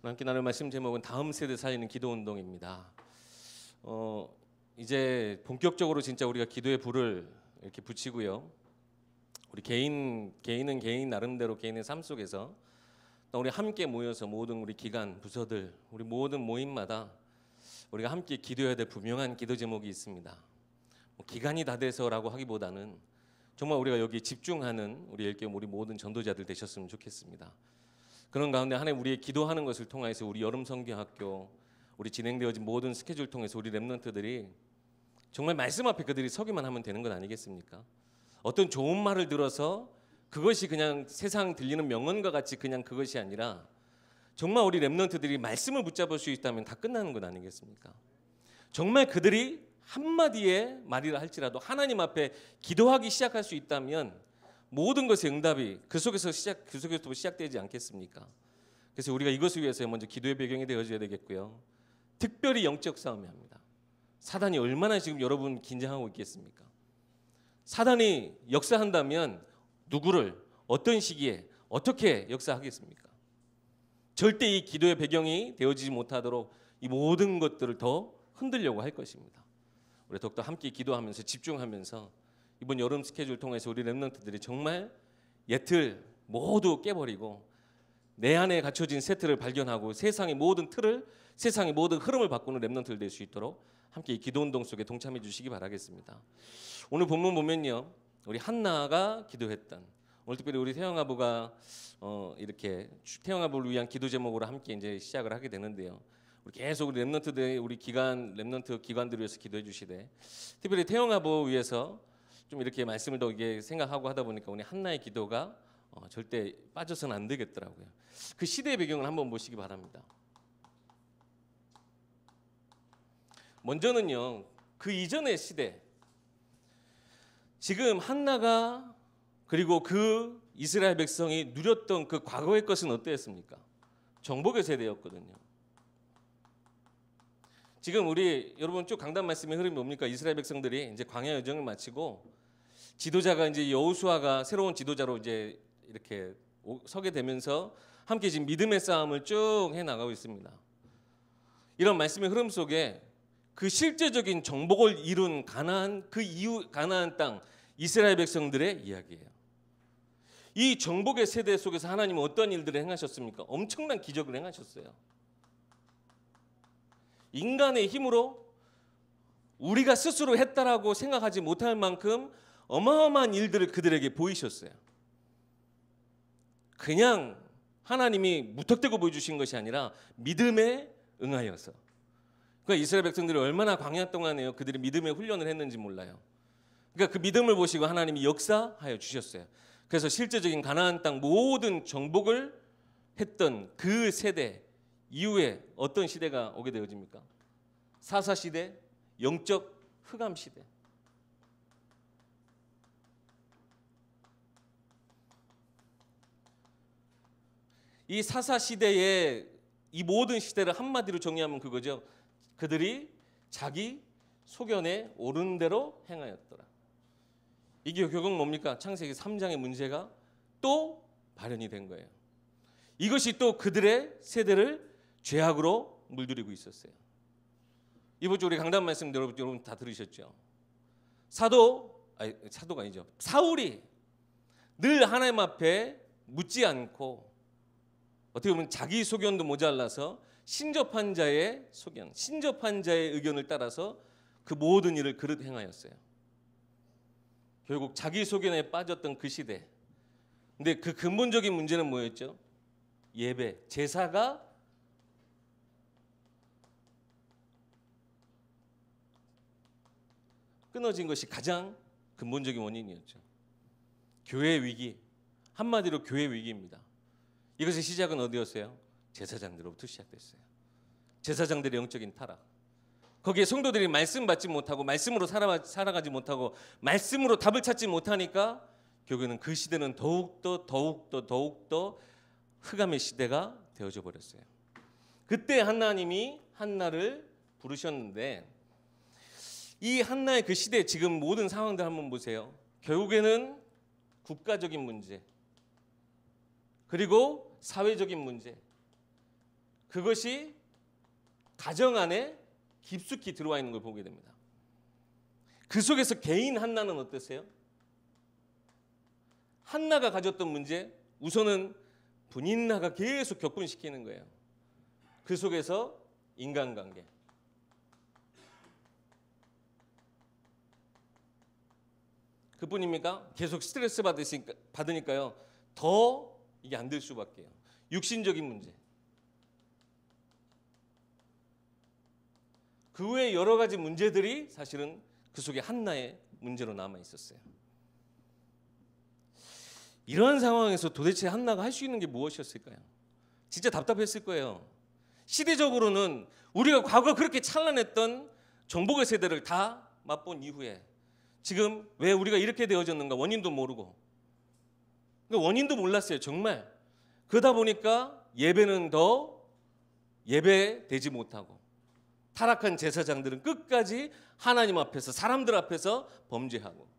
함께 나눌 말씀 제목은 다음 세대 살리는 기도 운동입니다. 이제 본격적으로 진짜 우리가 기도의 불을 이렇게 붙이고요. 우리 개인은 개인 나름대로 개인의 삶 속에서 또 우리 함께 모여서 모든 우리 기관, 부서들, 우리 모든 모임마다 우리가 함께 기도해야 될 분명한 기도 제목이 있습니다. 기간이 다 돼서라고 하기보다는 정말 우리가 여기 집중하는 우리 일교회 우리 모든 전도자들 되셨으면 좋겠습니다. 그런 가운데 하나님 우리의 기도하는 것을 통해서 우리 여름 성경학교 우리 진행되어진 모든 스케줄 통해서 우리 렘넌트들이 정말 말씀 앞에 그들이 서기만 하면 되는 것 아니겠습니까? 어떤 좋은 말을 들어서 그것이 그냥 세상 들리는 명언과 같이 그냥 그것이 아니라 정말 우리 렘넌트들이 말씀을 붙잡을 수 있다면 다 끝나는 것 아니겠습니까? 정말 그들이 한마디의 말이라 할지라도 하나님 앞에 기도하기 시작할 수 있다면 모든 것의 응답이 그 속에서부터 시작되지 않겠습니까? 그래서 우리가 이것을 위해서 먼저 기도의 배경이 되어줘야 되겠고요. 특별히 영적 싸움이 합니다. 사단이 얼마나 지금 여러분 긴장하고 있겠습니까? 사단이 역사한다면 누구를 어떤 시기에 어떻게 역사하겠습니까? 절대 이 기도의 배경이 되어지지 못하도록 이 모든 것들을 더 흔들려고 할 것입니다. 우리 더욱더 함께 기도하면서 집중하면서 이번 여름 스케줄 통해서 우리 렘넌트들이 정말 옛틀 모두 깨버리고 내 안에 갖춰진 새 틀을 발견하고 세상의 모든 틀을 세상의 모든 흐름을 바꾸는 렘넌트들 될 수 있도록 함께 이 기도운동 속에 동참해 주시기 바라겠습니다. 오늘 본문 보면요, 우리 한나가 기도했던, 오늘 특별히 우리 태영아부가 이렇게 태영아부를 위한 기도 제목으로 함께 이제 시작을 하게 되는데요. 우리 계속 우리 렘넌트들 우리 렘넌트 기관들을 위해서 기도해 주시되 특별히 태영아부 위해서 좀 이렇게 말씀을 더 이게 생각하고 하다 보니까 우리 한나의 기도가 절대 빠져서는 안 되겠더라고요. 그 시대의 배경을 한번 보시기 바랍니다. 먼저는요, 그 이전의 시대, 지금 한나가 그리고 그 이스라엘 백성이 누렸던 그 과거의 것은 어땠습니까? 정복의 세대였거든요. 지금 우리 여러분 쭉 강단 말씀의 흐름이 뭡니까? 이스라엘 백성들이 이제 광야 여정을 마치고 지도자가 이제 여호수아가 새로운 지도자로 이제 이렇게 서게 되면서 함께 지금 믿음의 싸움을 쭉 해 나가고 있습니다. 이런 말씀의 흐름 속에 그 실제적인 정복을 이룬 가나안 그 이후 가나안 땅 이스라엘 백성들의 이야기예요. 이 정복의 세대 속에서 하나님은 어떤 일들을 행하셨습니까? 엄청난 기적을 행하셨어요. 인간의 힘으로 우리가 스스로 했다라고 생각하지 못할 만큼 어마어마한 일들을 그들에게 보이셨어요. 그냥 하나님이 무턱대고 보여주신 것이 아니라 믿음에 응하여서. 그러니까 이스라엘 백성들이 얼마나 광야 동안에요 그들이 믿음의 훈련을 했는지 몰라요. 그러니까 그 믿음을 보시고 하나님이 역사하여 주셨어요. 그래서 실제적인 가나안 땅 모든 정복을 했던 그 세대 이후에 어떤 시대가 오게 되어집니까? 사사 시대, 영적 흑암 시대. 이 사사 시대의 이 모든 시대를 한마디로 정리하면 그거죠. 그들이 자기 소견에 옳은 대로 행하였더라. 이게 결국 뭡니까? 창세기 3장의 문제가 또 발현이 된 거예요. 이것이 또 그들의 세대를 죄악으로 물들이고 있었어요. 이번 주 우리 강단 말씀 여러분 다 들으셨죠? 사도가 아니죠. 사울이 늘 하나님 앞에 묻지 않고 어떻게 보면 자기 소견도 모자라서 신접한 자의 소견, 신접한 자의 의견을 따라서 그 모든 일을 그릇 행하였어요. 결국 자기 소견에 빠졌던 그 시대. 근데 그 근본적인 문제는 뭐였죠? 예배, 제사가 끊어진 것이 가장 근본적인 원인이었죠. 교회 위기, 한마디로 교회 위기입니다. 이것의 시작은 어디였어요? 제사장들로부터 시작됐어요. 제사장들의 영적인 타락. 거기에 성도들이 말씀 받지 못하고 말씀으로 살아가지 못하고 말씀으로 답을 찾지 못하니까 결국에는 그 시대는 더욱더 흑암의 시대가 되어져 버렸어요. 그때 하나님이 한나를 부르셨는데 이 한나의 그 시대 지금 모든 상황들 한번 보세요. 결국에는 국가적인 문제 그리고 사회적인 문제 그것이 가정 안에 깊숙이 들어와 있는 걸 보게 됩니다. 그 속에서 개인 한나는 어땠어요? 한나가 가졌던 문제, 우선은 분인나가 계속 격분시키는 거예요. 그 속에서 인간관계. 그뿐입니까? 계속 스트레스 받으니까요. 더 이게 안 될 수밖에요. 육신적인 문제. 그 외에 여러 가지 문제들이 사실은 그 속에 한나의 문제로 남아 있었어요. 이런 상황에서 도대체 한나가 할 수 있는 게 무엇이었을까요? 진짜 답답했을 거예요. 시대적으로는 우리가 과거 그렇게 찬란했던 정복의 세대를 다 맛본 이후에 지금 왜 우리가 이렇게 되어졌는가 원인도 모르고, 원인도 몰랐어요. 정말. 그러다 보니까 예배는 더 예배되지 못하고, 타락한 제사장들은 끝까지 하나님 앞에서, 사람들 앞에서 범죄하고.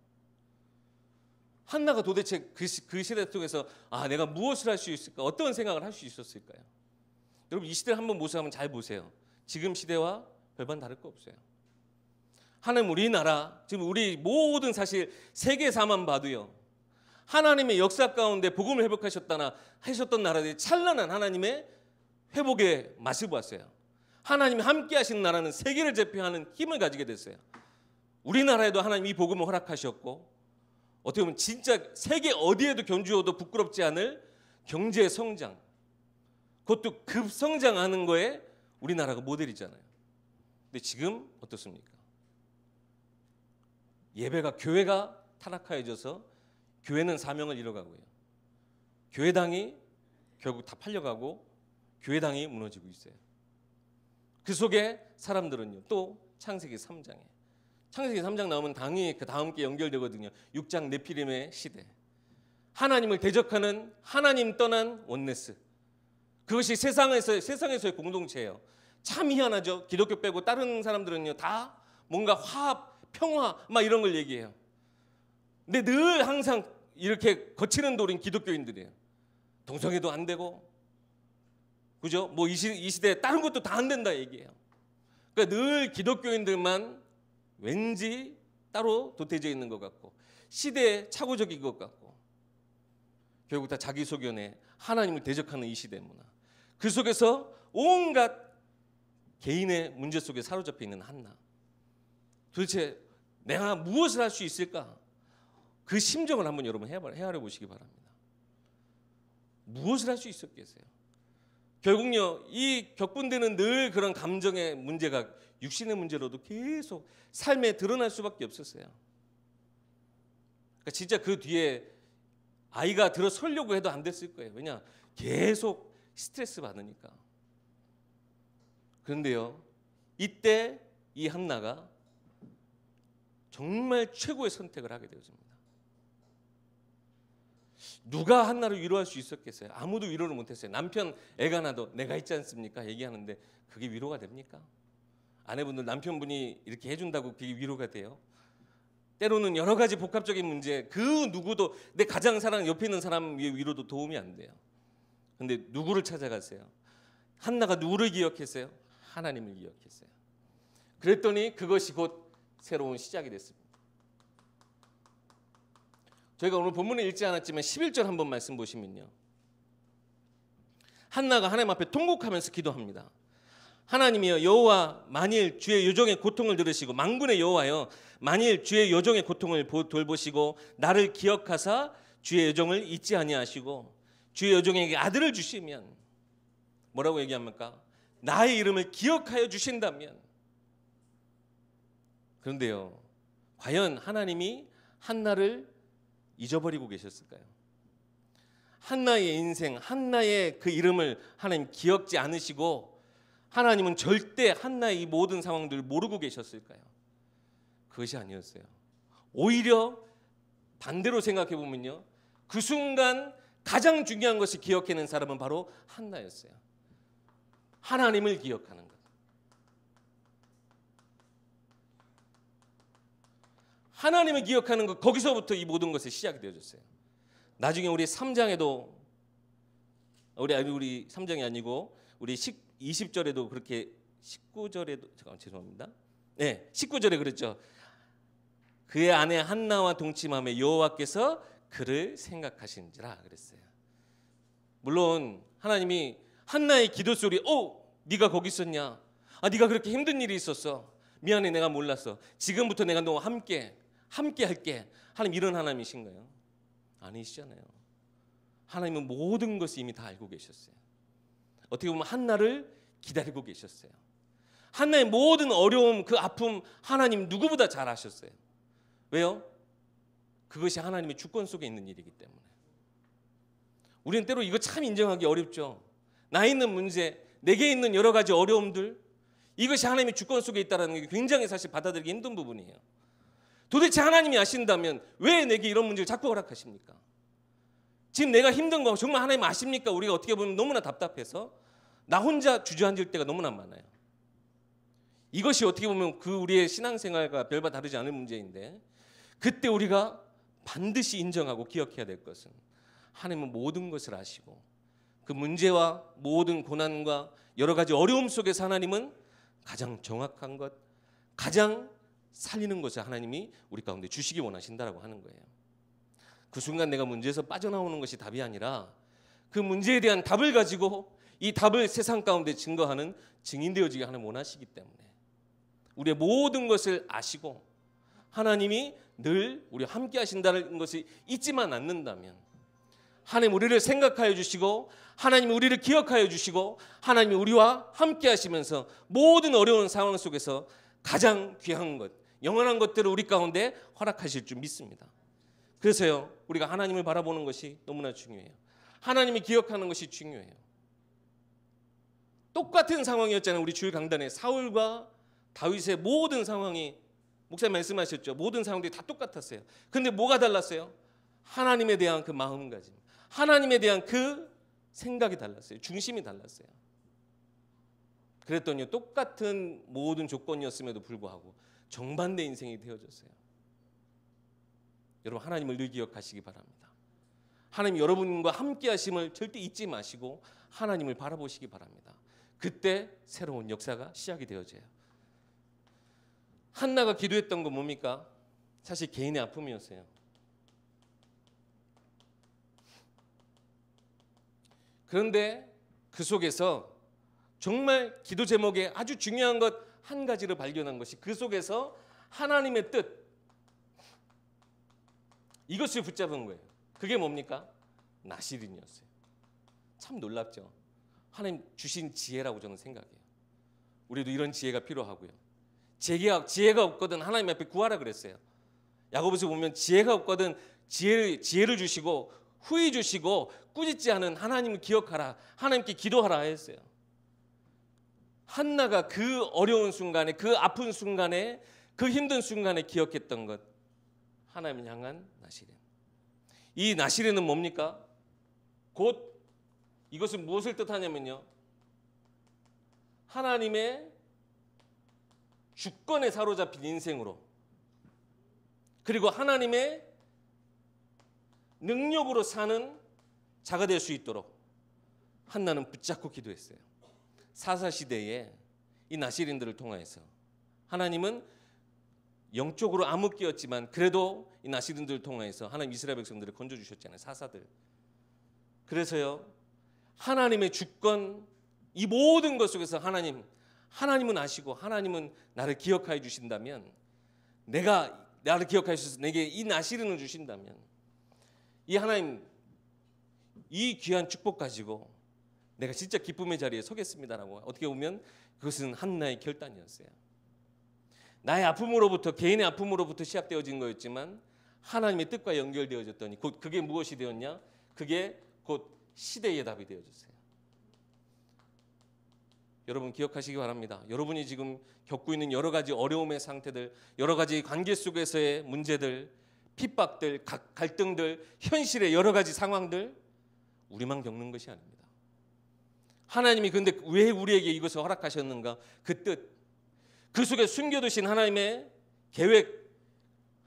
한나가 도대체 그 시대 속에서 내가 무엇을 할 수 있을까? 어떤 생각을 할 수 있었을까요? 여러분, 이 시대를 한번 모습하면 잘 보세요. 지금 시대와 별반 다를 거 없어요. 하나님, 우리나라, 지금 우리 모든 사실 세계사만 봐도요, 하나님의 역사 가운데 복음을 하셨던 나라들이 찬란한 하나님의 회복의 맛을 보았어요. 하나님이 함께 하신 나라는 세계를 제패하는 힘을 가지게 됐어요. 우리나라에도 하나님이 이 복음을 허락하셨고, 어떻게 보면 진짜 세계 어디에도 견주어도 부끄럽지 않을 경제 성장, 그것도 급성장하는 거에 우리나라가 모델이잖아요. 근데 지금 어떻습니까? 교회가 타락하여져서 교회는 사명을 잃어가고요. 교회당이 결국 다 팔려가고 교회당이 무너지고 있어요. 그 속에 사람들은요, 또 창세기 3장 나오면 당연히 그 다음 게 연결되거든요. 6장 네피림의 시대. 하나님을 대적하는, 하나님 떠난 원네스. 그것이 세상에서의 공동체예요. 참 희한하죠. 기독교 빼고 다른 사람들은요, 다 뭔가 화합, 평화 막 이런 걸 얘기해요. 근데 늘 항상 이렇게 거치는 돌인 기독교인들이에요. 동성애도 안 되고, 그죠? 뭐 이 시대에 다른 것도 다 안 된다 얘기해요. 그러니까 늘 기독교인들만 왠지 따로 도태져 있는 것 같고, 시대에 착오적인 것 같고, 결국 다 자기 소견에 하나님을 대적하는 이 시대 문화. 그 속에서 온갖 개인의 문제 속에 사로잡혀 있는 한나. 도대체 내가 무엇을 할 수 있을까? 그 심정을 한번 여러분 헤아려 보시기 바랍니다. 무엇을 할 수 있었겠어요? 결국요, 이 격분되는 늘 그런 감정의 문제가 육신의 문제로도 계속 삶에 드러날 수밖에 없었어요. 그러니까 진짜 그 뒤에 아이가 들어서려고 해도 안 됐을 거예요. 왜냐? 계속 스트레스 받으니까. 그런데요, 이때 이 한나가 정말 최고의 선택을 하게 되어집니다. 누가 한나를 위로할 수 있었겠어요? 아무도 위로를 못했어요. 남편 애가 나도 내가 있지 않습니까? 얘기하는데 그게 위로가 됩니까? 아내분들 남편분이 이렇게 해준다고 그게 위로가 돼요? 때로는 여러 가지 복합적인 문제, 그 누구도 내 가장 사랑하는 옆에 있는 사람 위로도 도움이 안 돼요. 근데 누구를 찾아갔어요? 한나가 누구를 기억했어요? 하나님을 기억했어요. 그랬더니 그것이 곧 새로운 시작이 됐습니다. 저희가 오늘 본문에 읽지 않았지만 11절 한번 말씀 보시면요, 한나가 하나님 앞에 통곡하면서 기도합니다. 하나님이여, 여호와 만일 주의 요정의 고통을 들으시고, 만군의 여호와여 만일 주의 요정의 고통을 돌보시고 나를 기억하사 주의 요정을 잊지 아니하시고 주의 요정에게 아들을 주시면, 뭐라고 얘기합니까? 나의 이름을 기억하여 주신다면. 그런데요, 과연 하나님이 한나를 잊어버리고 계셨을까요? 한나의 인생, 한나의 그 이름을 하나님 기억지 않으시고 하나님은 절대 한나의 이 모든 상황들을 모르고 계셨을까요? 그것이 아니었어요. 오히려 반대로 생각해 보면요, 그 순간 가장 중요한 것을 기억해낸 사람은 바로 한나였어요. 하나님을 기억하는 것. 하나님을 기억하는 것, 거기서부터 이 모든 것이 시작이 되어졌어요. 나중에 우리 3장에도 우리 3장이 아니고 우리 20절에도 그렇게 19절에도 잠깐만 죄송합니다. 네, 19절에 그랬죠. 그의 아내 한나와 동침하며 여호와께서 그를 생각하신지라 그랬어요. 물론 하나님이 한나의 기도 소리, 네가 거기 있었냐? 네가 그렇게 힘든 일이 있었어. 미안해, 내가 몰랐어. 지금부터 내가 너와 함께 할게. 하나님 이런 하나님이신가요? 아니시잖아요. 하나님은 모든 것을 이미 다 알고 계셨어요. 어떻게 보면 한나를 기다리고 계셨어요. 한나의 모든 어려움, 그 아픔 하나님 누구보다 잘 아셨어요. 왜요? 그것이 하나님의 주권 속에 있는 일이기 때문에. 우리는 때로 이거 참 인정하기 어렵죠. 나 있는 문제, 내게 있는 여러 가지 어려움들, 이것이 하나님의 주권 속에 있다는 게 굉장히 사실 받아들이기 힘든 부분이에요. 도대체 하나님이 아신다면 왜 내게 이런 문제를 자꾸 허락하십니까? 지금 내가 힘든 거 정말 하나님 아십니까? 우리가 어떻게 보면 너무나 답답해서 나 혼자 주저앉을 때가 너무나 많아요. 이것이 어떻게 보면 우리의 신앙생활과 별반 다르지 않은 문제인데, 그때 우리가 반드시 인정하고 기억해야 될 것은 하나님은 모든 것을 아시고 그 문제와 모든 고난과 여러 가지 어려움 속에서 하나님은 가장 정확한 것, 가장 살리는 것을 하나님이 우리 가운데 주시기 원하신다라고 하는 거예요. 그 순간 내가 문제에서 빠져나오는 것이 답이 아니라 그 문제에 대한 답을 가지고 이 답을 세상 가운데 증거하는 증인 되어지게 하나님 원하시기 때문에 우리의 모든 것을 아시고 하나님이 늘 우리와 함께 하신다는 것을 잊지만 않는다면, 하나님 우리를 생각하여 주시고 하나님이 우리를 기억하여 주시고 하나님이 우리와 함께 하시면서 모든 어려운 상황 속에서 가장 귀한 것, 영원한 것들을 우리 가운데 허락하실 줄 믿습니다. 그래서요, 우리가 하나님을 바라보는 것이 너무나 중요해요. 하나님이 기억하는 것이 중요해요. 똑같은 상황이었잖아요. 우리 주일 강단에 사울과 다윗의 모든 상황이, 목사님 말씀하셨죠. 모든 상황들이 다 똑같았어요. 그런데 뭐가 달랐어요? 하나님에 대한 그 마음가짐, 하나님에 대한 그 생각이 달랐어요. 중심이 달랐어요. 그랬더니 똑같은 모든 조건이었음에도 불구하고 정반대 인생이 되어졌어요. 여러분, 하나님을 늘 기억하시기 바랍니다. 하나님 여러분과 함께 하심을 절대 잊지 마시고 하나님을 바라보시기 바랍니다. 그때 새로운 역사가 시작이 되어져요. 한나가 기도했던 건 뭡니까? 사실 개인의 아픔이었어요. 그런데 그 속에서 정말 기도 제목에 아주 중요한 것 한 가지를 발견한 것이, 그 속에서 하나님의 뜻, 이것을 붙잡은 거예요. 그게 뭡니까? 나시린이었어요. 참 놀랍죠. 하나님 주신 지혜라고 저는 생각해요. 우리도 이런 지혜가 필요하고요. 지혜가 없거든 하나님 앞에 구하라 그랬어요. 야고보서 보면 지혜가 없거든 지혜를 주시고 후히 주시고 꾸짖지 않은 하나님을 기억하라, 하나님께 기도하라 했어요. 한나가 그 어려운 순간에, 그 아픈 순간에, 그 힘든 순간에 기억했던 것, 하나님을 향한 나시린. 이 나시린은 뭡니까? 곧 이것은 무엇을 뜻하냐면요, 하나님의 주권에 사로잡힌 인생으로, 그리고 하나님의 능력으로 사는 자가 될 수 있도록 한나는 붙잡고 기도했어요. 사사시대에 이 나시린들을 통하여서 하나님은 영적으로 암흑기였지만 그래도 이 나시린들을 통하여서 하나님 이스라엘 백성들을 건져주셨잖아요. 사사들. 그래서요, 하나님의 주권, 이 모든 것 속에서 하나님은 아시고 하나님은 나를 기억하여 주신다면, 나를 기억하여 주셔서 내게 이 나시린을 주신다면, 이 하나님 이 귀한 축복 가지고 내가 진짜 기쁨의 자리에 서겠습니다라고, 어떻게 보면 그것은 한나의 결단이었어요. 나의 아픔으로부터, 개인의 아픔으로부터 시작되어진 거였지만 하나님의 뜻과 연결되어졌더니 곧 그게 무엇이 되었냐? 그게 곧 시대의 답이 되어졌어요. 여러분 기억하시기 바랍니다. 여러분이 지금 겪고 있는 여러 가지 어려움의 상태들, 여러 가지 관계 속에서의 문제들, 핍박들, 갈등들, 현실의 여러 가지 상황들, 우리만 겪는 것이 아닙니다. 하나님이 근데 왜 우리에게 이것을 허락하셨는가? 그 뜻, 그 속에 숨겨두신 하나님의 계획,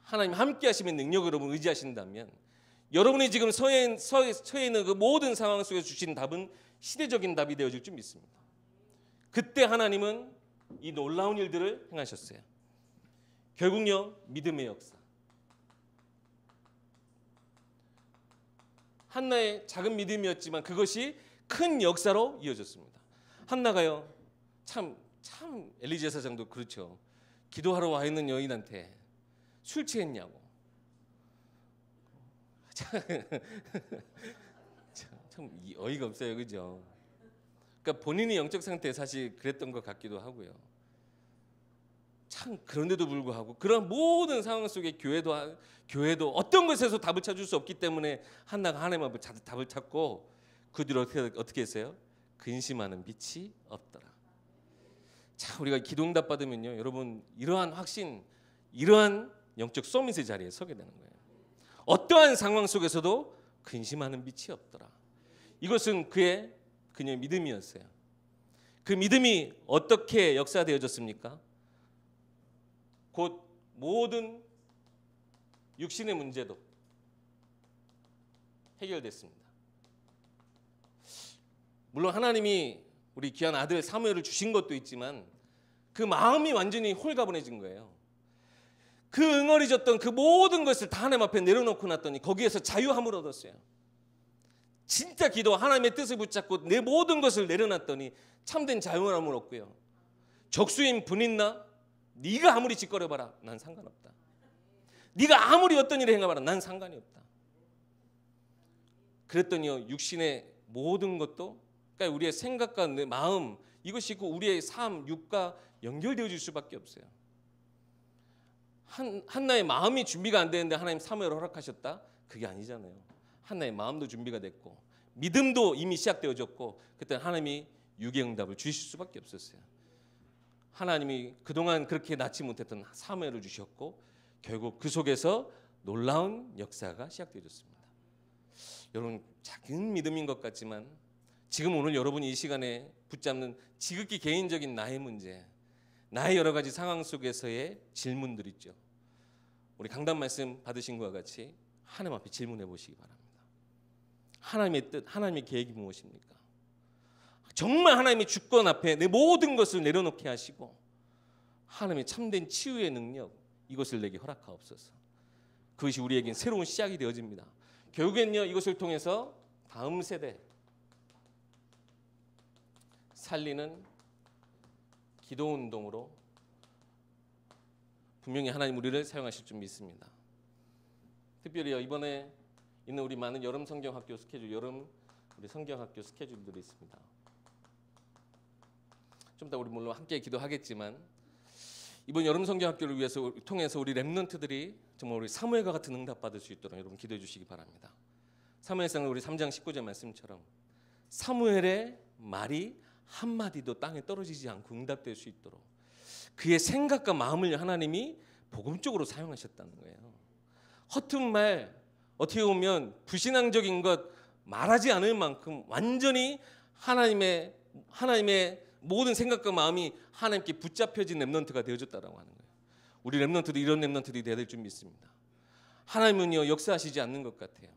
하나님 함께 하시는 능력을 여러분 의지하신다면 여러분이 지금 서해 있는 그 모든 상황 속에서 주신 답은 시대적인 답이 되어질 줄 믿습니다. 그때 하나님은 이 놀라운 일들을 행하셨어요. 결국요, 믿음의 역사. 한나의 작은 믿음이었지만 그것이 큰 역사로 이어졌습니다. 한나가요, 참 엘리 제사장도 그렇죠. 기도하러 와 있는 여인한테 술 취했냐고. 참 어이가 없어요, 그죠? 그러니까 본인이 영적 상태 사실 그랬던 것 같기도 하고요. 참 그런데도 불구하고 그런 모든 상황 속에 교회도 어떤 것에서 답을 찾을 수 없기 때문에 한나가 하나님 앞에 답을 찾고 그 뒤로 어떻게 했어요? 근심하는 빛이 없더라. 자, 우리가 기도응답 받으면요, 여러분 이러한 확신, 이러한 영적 서밋의 자리에 서게 되는 거예요. 어떠한 상황 속에서도 근심하는 빛이 없더라. 이것은 그녀의 믿음이었어요. 그 믿음이 어떻게 역사되어졌습니까? 곧 모든 육신의 문제도 해결됐습니다. 물론 하나님이 우리 귀한 아들 사무엘을 주신 것도 있지만 그 마음이 완전히 홀가분해진 거예요. 그 응어리졌던 그 모든 것을 다 하나님 앞에 내려놓고 났더니 거기에서 자유함을 얻었어요. 진짜 기도, 하나님의 뜻을 붙잡고 내 모든 것을 내려놨더니 참된 자유함을 얻고요. 적수인 분있나? 네가 아무리 짓거려봐라, 난 상관없다. 네가 아무리 어떤 일을 행해봐라, 난 상관이 없다. 그랬더니요, 육신의 모든 것도, 그러니까 우리의 생각과 내 마음, 이것이 그 우리의 삶, 육과 연결되어질 수밖에 없어요. 한나의 마음이 준비가 안 되는데 하나님 사무엘을 허락하셨다? 그게 아니잖아요. 한나의 마음도 준비가 됐고 믿음도 이미 시작되어졌고 그때 하나님이 유괴응답을 주실 수밖에 없었어요. 하나님이 그동안 그렇게 낳지 못했던 사무엘을 주셨고 결국 그 속에서 놀라운 역사가 시작되어졌습니다. 여러분, 작은 믿음인 것 같지만 지금 오늘 여러분이 이 시간에 붙잡는 지극히 개인적인 나의 문제, 나의 여러 가지 상황 속에서의 질문들 있죠. 우리 강단 말씀 받으신 것과 같이 하나님 앞에 질문해 보시기 바랍니다. 하나님의 뜻, 하나님의 계획이 무엇입니까? 정말 하나님의 주권 앞에 내 모든 것을 내려놓게 하시고 하나님의 참된 치유의 능력, 이것을 내게 허락하옵소서. 그것이 우리에겐 새로운 시작이 되어집니다. 결국엔요, 이것을 통해서 다음 세대 살리는 기도운동으로 분명히 하나님 우리를 사용하실 줄 믿습니다. 특별히 이번에 있는 우리 많은 여름 성경학교 스케줄, 여름 우리 성경학교 스케줄들이 있습니다. 좀 이따 우리 물론 함께 기도하겠지만 이번 여름 성경학교를 위해서 통해서 우리 렘넌트들이 정말 우리 사무엘과 같은 응답 받을 수 있도록 여러분 기도해 주시기 바랍니다. 사무엘상 우리 3장 19절 말씀처럼 사무엘의 말이 한마디도 땅에 떨어지지 않고 응답될 수 있도록 그의 생각과 마음을 하나님이 복음적으로 사용하셨다는 거예요. 허튼 말, 어떻게 보면 불신앙적인 것 말하지 않을 만큼 완전히 하나님의 모든 생각과 마음이 하나님께 붙잡혀진 렘넌트가 되어졌다라고 하는 거예요. 우리 렘넌트도 이런 렘넌트들이 되어야 될 줄 믿습니다. 하나님은요, 역사하시지 않는 것 같아요.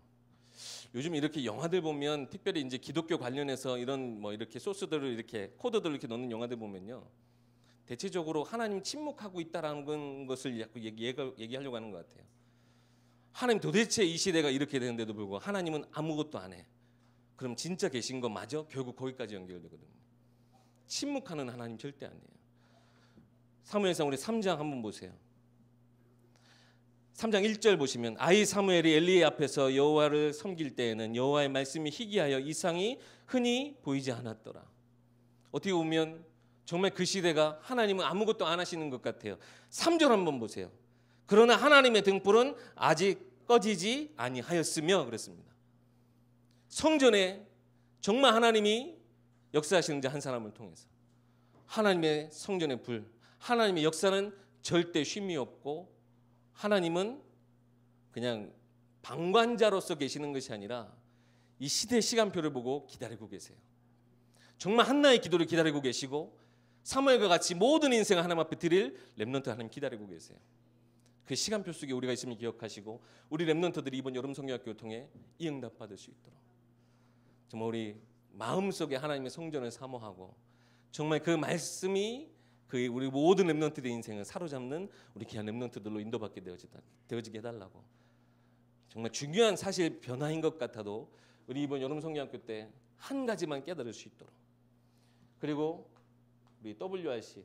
요즘 이렇게 영화들 보면 특별히 이제 기독교 관련해서 이런 뭐 이렇게 소스들을 이렇게 코드들을 이렇게 넣는 영화들 보면요, 대체적으로 하나님 침묵하고 있다라는 것을 자꾸 얘기하려고 하는 것 같아요. 하나님 도대체 이 시대가 이렇게 되는데도 불구하고 하나님은 아무것도 안 해. 그럼 진짜 계신 거 맞아? 결국 거기까지 연결되거든요. 침묵하는 하나님 절대 아니에요. 사무엘상 우리 3장 한번 보세요. 3장 1절 보시면 아이 사무엘이 엘리의 앞에서 여호와를 섬길 때에는 여호와의 말씀이 희귀하여 이상이 흔히 보이지 않았더라. 어떻게 보면 정말 그 시대가 하나님은 아무것도 안 하시는 것 같아요. 3절 한번 보세요. 그러나 하나님의 등불은 아직 꺼지지 아니하였으며 그랬습니다. 성전에 정말 하나님이 역사하시는 자 한 사람을 통해서 하나님의 성전의 불, 하나님의 역사는 절대 쉼이 없고 하나님은 그냥 방관자로서 계시는 것이 아니라 이 시대 시간표를 보고 기다리고 계세요. 정말 한나의 기도를 기다리고 계시고 사무엘과 같이 모든 인생을 하나님 앞에 드릴 렘넌트 하나님 기다리고 계세요. 그 시간표 속에 우리가 있음을 기억하시고 우리 렘넌트들이 이번 여름 성경학교를 통해 이 응답 받을 수 있도록 정말 우리 마음속에 하나님의 성전을 사모하고 정말 그 말씀이 그 우리 모든 렘넌트들의 인생을 사로잡는 우리 귀한 렘넌트들로 인도받게 되어지게 해달라고. 정말 중요한 사실 변화인 것 같아도 우리 이번 여름 성경학교 때 한 가지만 깨달을 수 있도록. 그리고 우리 WRC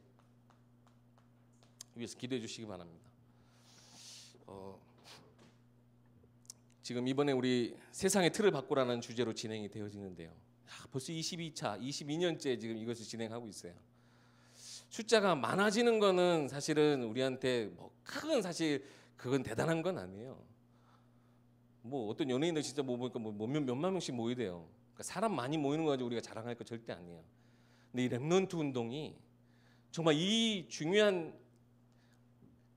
위해서 기도해 주시기 바랍니다. 지금 이번에 우리 세상의 틀을 바꾸라는 주제로 진행이 되어지는데요. 벌써 22차, 22년째 지금 이것을 진행하고 있어요. 숫자가 많아지는 거는 사실은 우리한테 뭐 큰 사실 그건 대단한 건 아니에요. 뭐 어떤 연예인들 진짜 뭐 보니까 몇만 명씩 모이대요. 그러니까 사람 많이 모이는 거 가지고 우리가 자랑할 거 절대 아니에요. 근데 이 렘넌트 운동이 정말 이 중요한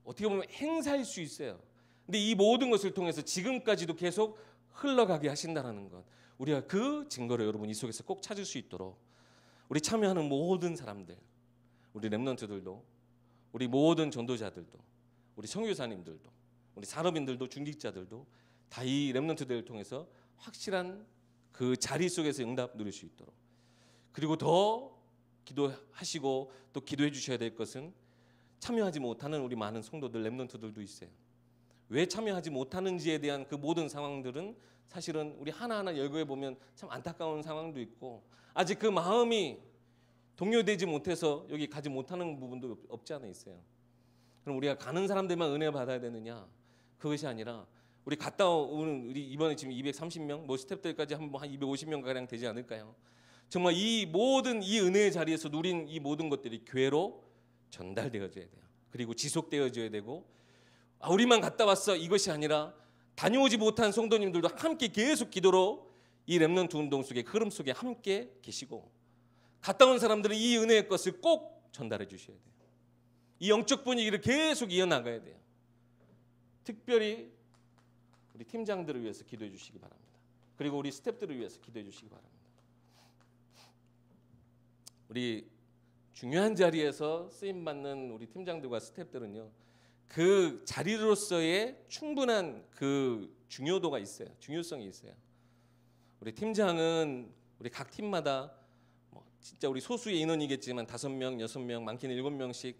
어떻게 보면 행사일 수 있어요. 근데 이 모든 것을 통해서 지금까지도 계속 흘러가게 하신다는 것. 우리가 그 증거를 여러분 이 속에서 꼭 찾을 수 있도록 우리 참여하는 모든 사람들, 우리 렘넌트들도, 우리 모든 전도자들도, 우리 선교사님들도, 우리 산업인들도, 중직자들도 다 이 렘넌트들을 통해서 확실한 그 자리 속에서 응답 누릴 수 있도록. 그리고 더 기도하시고 또 기도해 주셔야 될 것은 참여하지 못하는 우리 많은 성도들, 렘넌트들도 있어요. 왜 참여하지 못하는지에 대한 그 모든 상황들은 사실은 우리 하나하나 열거해 보면 참 안타까운 상황도 있고 아직 그 마음이 동요되지 못해서 여기 가지 못하는 부분도 없지 않아 있어요. 그럼 우리가 가는 사람들만 은혜 받아야 되느냐? 그것이 아니라 우리 갔다 오는 우리 이번에 지금 230명, 뭐 스태프들까지 한 250명 가량 되지 않을까요? 정말 이 모든 이 은혜의 자리에서 누린 이 모든 것들이 교회로 전달되어져야 돼요. 그리고 지속되어져야 되고 우리만 갔다 왔어 이것이 아니라 다녀오지 못한 성도님들도 함께 계속 기도로 이 렘넌트 운동 속에 흐름 속에 함께 계시고 갔다 온 사람들은 이 은혜의 것을 꼭 전달해 주셔야 돼요. 이 영적 분위기를 계속 이어나가야 돼요. 특별히 우리 팀장들을 위해서 기도해 주시기 바랍니다. 그리고 우리 스태프들을 위해서 기도해 주시기 바랍니다. 우리 중요한 자리에서 쓰임받는 우리 팀장들과 스태프들은요. 그 자리로서의 충분한 그 중요도가 있어요. 중요성이 있어요. 우리 팀장은 우리 각 팀마다 뭐 진짜 우리 소수의 인원이겠지만 5명, 6명, 많게는 7명씩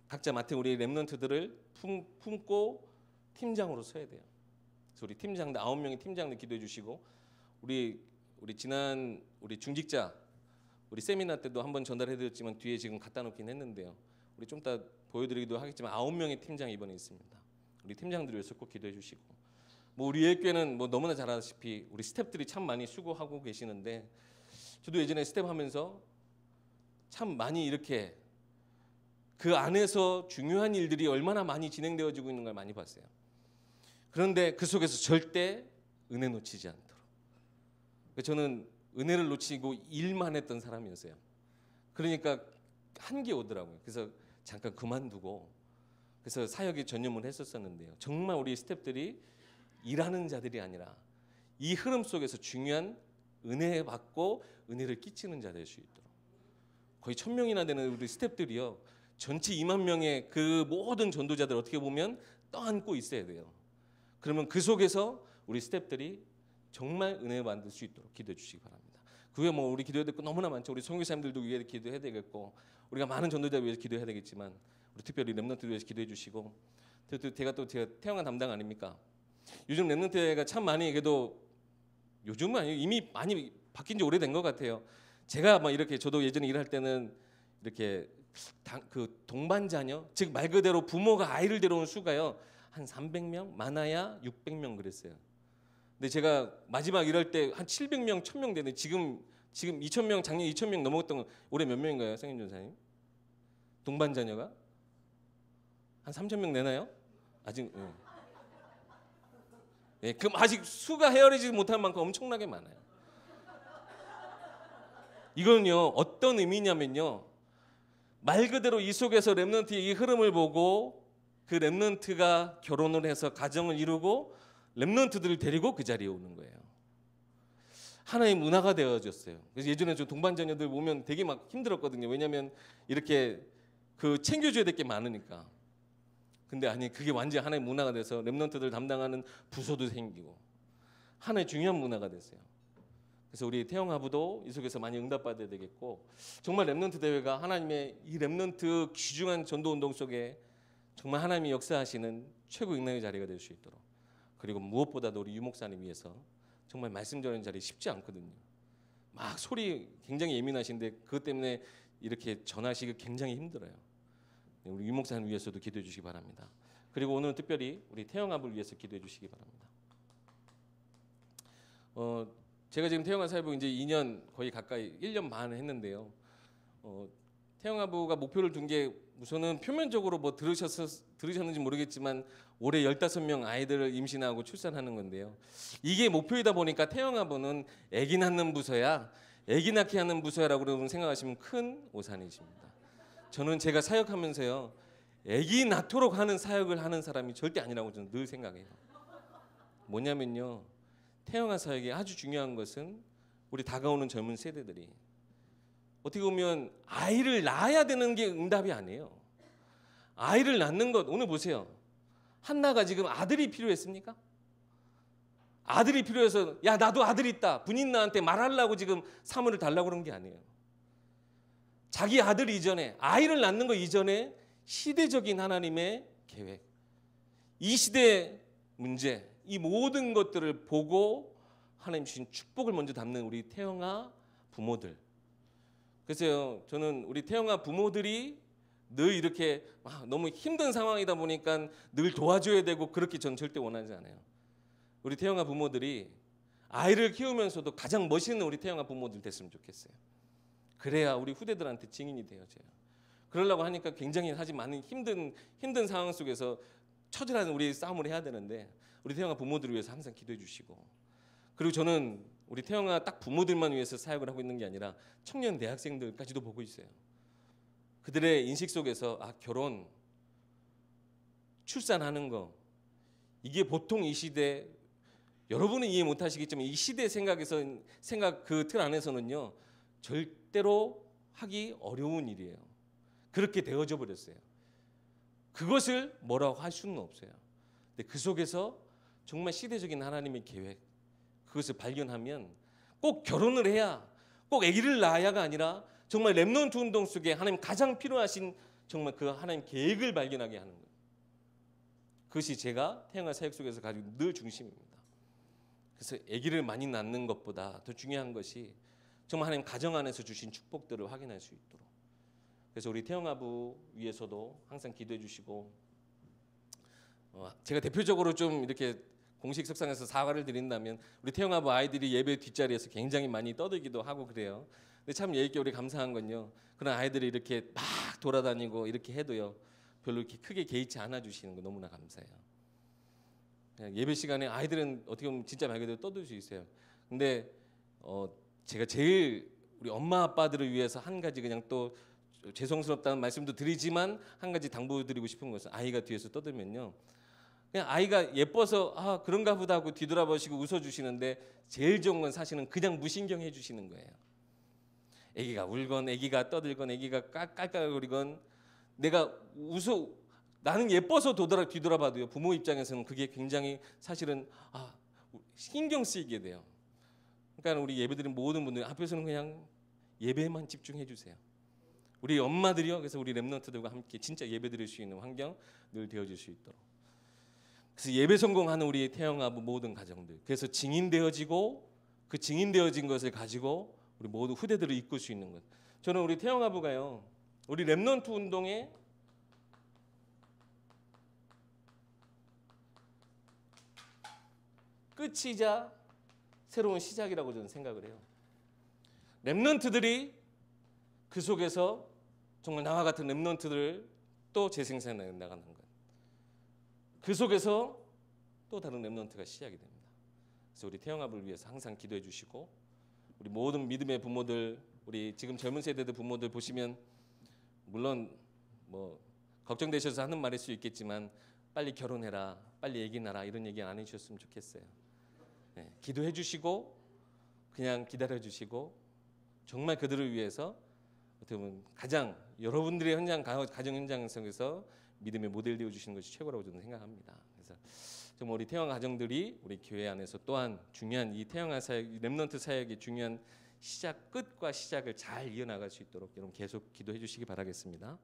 각자 맡은 우리 렘넌트들을 품고 팀장으로 서야 돼요. 그래서 우리 팀장들 9명의 팀장들 기도해 주시고 우리 지난 우리 중직자 우리 세미나 때도 한번 전달해 드렸지만 뒤에 지금 갖다 놓긴 했는데요. 우리 좀 이따 보여드리기도 하겠지만 9명의 팀장이 이번에 있습니다. 우리 팀장들을 위해서 꼭 기도해 주시고 뭐 우리 예교회는 뭐 너무나 잘 아시다시피 우리 스태프들이 참 많이 수고하고 계시는데 저도 예전에 스태프 하면서 참 많이 이렇게 그 안에서 중요한 일들이 얼마나 많이 진행되어지고 있는 걸 많이 봤어요. 그런데 그 속에서 절대 은혜 놓치지 않도록. 저는 은혜를 놓치고 일만 했던 사람이었어요. 그러니까 한계 오더라고요. 그래서 잠깐 그만두고 그래서 사역에 전념을 했었었는데요. 정말 우리 스태프들이 일하는 자들이 아니라 이 흐름 속에서 중요한 은혜 받고 은혜를 끼치는 자 될 수 있도록. 거의 1000명이나 되는 우리 스태프들이요. 전체 2만 명의 그 모든 전도자들 어떻게 보면 떠안고 있어야 돼요. 그러면 그 속에서 우리 스태프들이 정말 은혜 받을 수 있도록 기도해 주시기 바랍니다. 그 외에 뭐 우리 기도해야 될 거 너무나 많죠. 우리 선교사님들도 위해 기도해야 되겠고 우리가 많은 전도자를 위해서 기도해야 되겠지만 우리 특별히 렘넌트를 위해서 기도해 주시고 제가 태영아 담당 아닙니까? 요즘 렘넌트가 참 많이 그래도 요즘은 아니에요. 이미 많이 바뀐 지 오래된 것 같아요. 제가 막 이렇게 저도 예전에 일할 때는 이렇게 그 동반자녀 즉 말 그대로 부모가 아이를 데려온 수가요. 한 300명 많아야 600명 그랬어요. 근데 제가 마지막 일할 때 한 700명, 1000명 되는데 지금 2000명 작년 2000명 넘었던 거 올해 몇 명인가요, 성인 전사님? 동반 자녀가 한 3000명 되나요? 아직 네, 그럼 아직 수가 헤아리지 못할 만큼 엄청나게 많아요. 이거는요 어떤 의미냐면요 말 그대로 이 속에서 렘넌트의 이 흐름을 보고 그 렘넌트가 결혼을 해서 가정을 이루고 렘넌트들을 데리고 그 자리에 오는 거예요. 하나의 문화가 되어졌어요. 그래서 예전에 저 동반 자녀들 보면 되게 막 힘들었거든요. 왜냐하면 이렇게 그 챙겨줘야 될 게 많으니까. 근데 아니 그게 완전히 하나의 문화가 돼서 렘넌트들 담당하는 부서도 생기고 하나의 중요한 문화가 됐어요. 그래서 우리 태영하부도 이 속에서 많이 응답받아야 되겠고, 정말 렘넌트 대회가 하나님의 이 렘넌트 귀중한 전도운동 속에 정말 하나님이 역사하시는 최고 영광의 자리가 될 수 있도록, 그리고 무엇보다도 우리 유 목사님 위해서 정말 말씀 전하는 자리 쉽지 않거든요. 막 소리 굉장히 예민하신데 그것 때문에 이렇게 전하시기 굉장히 힘들어요. 우리 유 목사님 위해서도 기도해 주시기 바랍니다. 그리고 오늘 특별히 우리 태영합을 위해서 기도해 주시기 바랍니다. 제가 지금 태영합 사회부 이제 2년 거의 가까이 1년 반 했는데요. 태영합부가 목표를 둔 게 우선은 표면적으로 뭐 들으셨는지 모르겠지만 올해 15명 아이들을 임신하고 출산하는 건데요. 이게 목표이다 보니까 태영합부는 아기 낳는 부서야, 아기 낳게 하는 부서야라고 여러분 생각하시면 큰 오산이십니다. 저는 제가 사역하면서요, 아기 낳도록 하는 사역을 하는 사람이 절대 아니라고 저는 늘 생각해요. 뭐냐면요, 태영합 사역이 아주 중요한 것은 우리 다가오는 젊은 세대들이 어떻게 보면 아이를 낳아야 되는 게 응답이 아니에요. 아이를 낳는 것, 오늘 보세요. 한나가 지금 아들이 필요했습니까? 아들이 필요해서 야 나도 아들 있다, 분인 나한테 말하려고 지금 사물을 달라고 그런 게 아니에요. 자기 아들 이전에, 아이를 낳는 것 이전에 시대적인 하나님의 계획, 이 시대의 문제, 이 모든 것들을 보고 하나님 주신 축복을 먼저 담는 우리 태영아 부모들. 그래서 저는 우리 태영아 부모들이 늘 이렇게 너무 힘든 상황이다 보니까 늘 도와줘야 되고 그렇게 전 절대 원하지 않아요. 우리 태영아 부모들이 아이를 키우면서도 가장 멋있는 우리 태영아 부모들 됐으면 좋겠어요. 그래야 우리 후대들한테 증인이 되어져요. 그러려고 하니까 굉장히 사실 많은 힘든 상황 속에서 처절한 우리 싸움을 해야 되는데 우리 태영아 부모들을 위해서 항상 기도해 주시고, 그리고 저는 우리 태영아 딱 부모들만 위해서 사역을 하고 있는 게 아니라 청년 대학생들까지도 보고 있어요. 그들의 인식 속에서 결혼, 출산하는 거 이게 보통 이 시대, 여러분은 이해 못하시겠지만 이 시대 생각 그 틀 안에서는요 절대로 하기 어려운 일이에요. 그렇게 되어져 버렸어요. 그것을 뭐라고 할 수는 없어요. 근데 그 속에서 정말 시대적인 하나님의 계획, 그것을 발견하면 꼭 결혼을 해야, 꼭 아기를 낳아야가 아니라 정말 렘넌트 운동 속에 하나님 가장 필요하신 정말 그 하나님 계획을 발견하게 하는 거예요. 그것이 제가 태영아 사역 속에서 가지고 늘 중심입니다. 그래서 아기를 많이 낳는 것보다 더 중요한 것이 정말 하나님 가정 안에서 주신 축복들을 확인할 수 있도록. 그래서 우리 태영아부 위해서도 항상 기도해 주시고, 제가 대표적으로 좀 이렇게 공식 석상에서 사과를 드린다면 우리 태영아부 아이들이 예배 뒷자리에서 굉장히 많이 떠들기도 하고 그래요. 근데 참 예의있게 우리 감사한 건요, 그런 아이들이 이렇게 막 돌아다니고 이렇게 해도요 별로 이렇게 크게 개의치 않아 주시는 거 너무나 감사해요. 그냥 예배 시간에 아이들은 어떻게 보면 진짜 말 그대로 떠들 수 있어요. 근데 제가 제일 우리 엄마 아빠들을 위해서 한 가지 그냥 또 죄송스럽다는 말씀도 드리지만 한 가지 당부드리고 싶은 것은, 아이가 뒤에서 떠들면요 그냥 아이가 예뻐서 그런가 보다 하고 뒤돌아보시고 웃어주시는데 제일 좋은 건 사실은 그냥 무신경해 주시는 거예요. 아기가 울건 아기가 떠들건 아기가 깔깔거리건 내가 나는 예뻐서 뒤돌아봐도요 부모 입장에서는 그게 굉장히 사실은 신경 쓰이게 돼요. 그러니까 우리 예배드린 모든 분들 앞에서는 그냥 예배에만 집중해 주세요. 우리 엄마들이요, 그래서 우리 렘넌트들과 함께 진짜 예배드릴 수 있는 환경 늘 되어질 수 있도록. 그래서 예배 성공하는 우리 태영아부 모든 가정들, 그래서 증인되어지고 그 증인되어진 것을 가지고 우리 모두 후대들을 이끌 수 있는 것. 저는 우리 태영아부가요 우리 렘넌트 운동의 끝이자 새로운 시작이라고 저는 생각을 해요. 렘넌트들이 그 속에서 정말 나와 같은 렘넌트들을 또 재생산해 나가는 것. 그 속에서 또 다른 렘넌트가 시작이 됩니다. 그래서 우리 태영아부를 위해서 항상 기도해 주시고, 우리 모든 믿음의 부모들, 우리 지금 젊은 세대들 부모들 보시면 물론 뭐 걱정되셔서 하는 말일 수 있겠지만 빨리 결혼해라, 빨리 아기 낳아라 이런 얘기 안 해주셨으면 좋겠어요. 기도해 주시고 그냥 기다려 주시고 정말 그들을 위해서 어떻게 보면 가장 여러분들의 가정 현장 속에서 믿음의 모델 되어 주시는 것이 최고라고 저는 생각합니다. 그래서 정말 우리 태영 가정들이 우리 교회 안에서 또한 중요한 이 태영아 사역, 렘넌트 사역의 중요한 시작 끝과 시작을 잘 이어나갈 수 있도록 여러분 계속 기도해 주시기 바라겠습니다.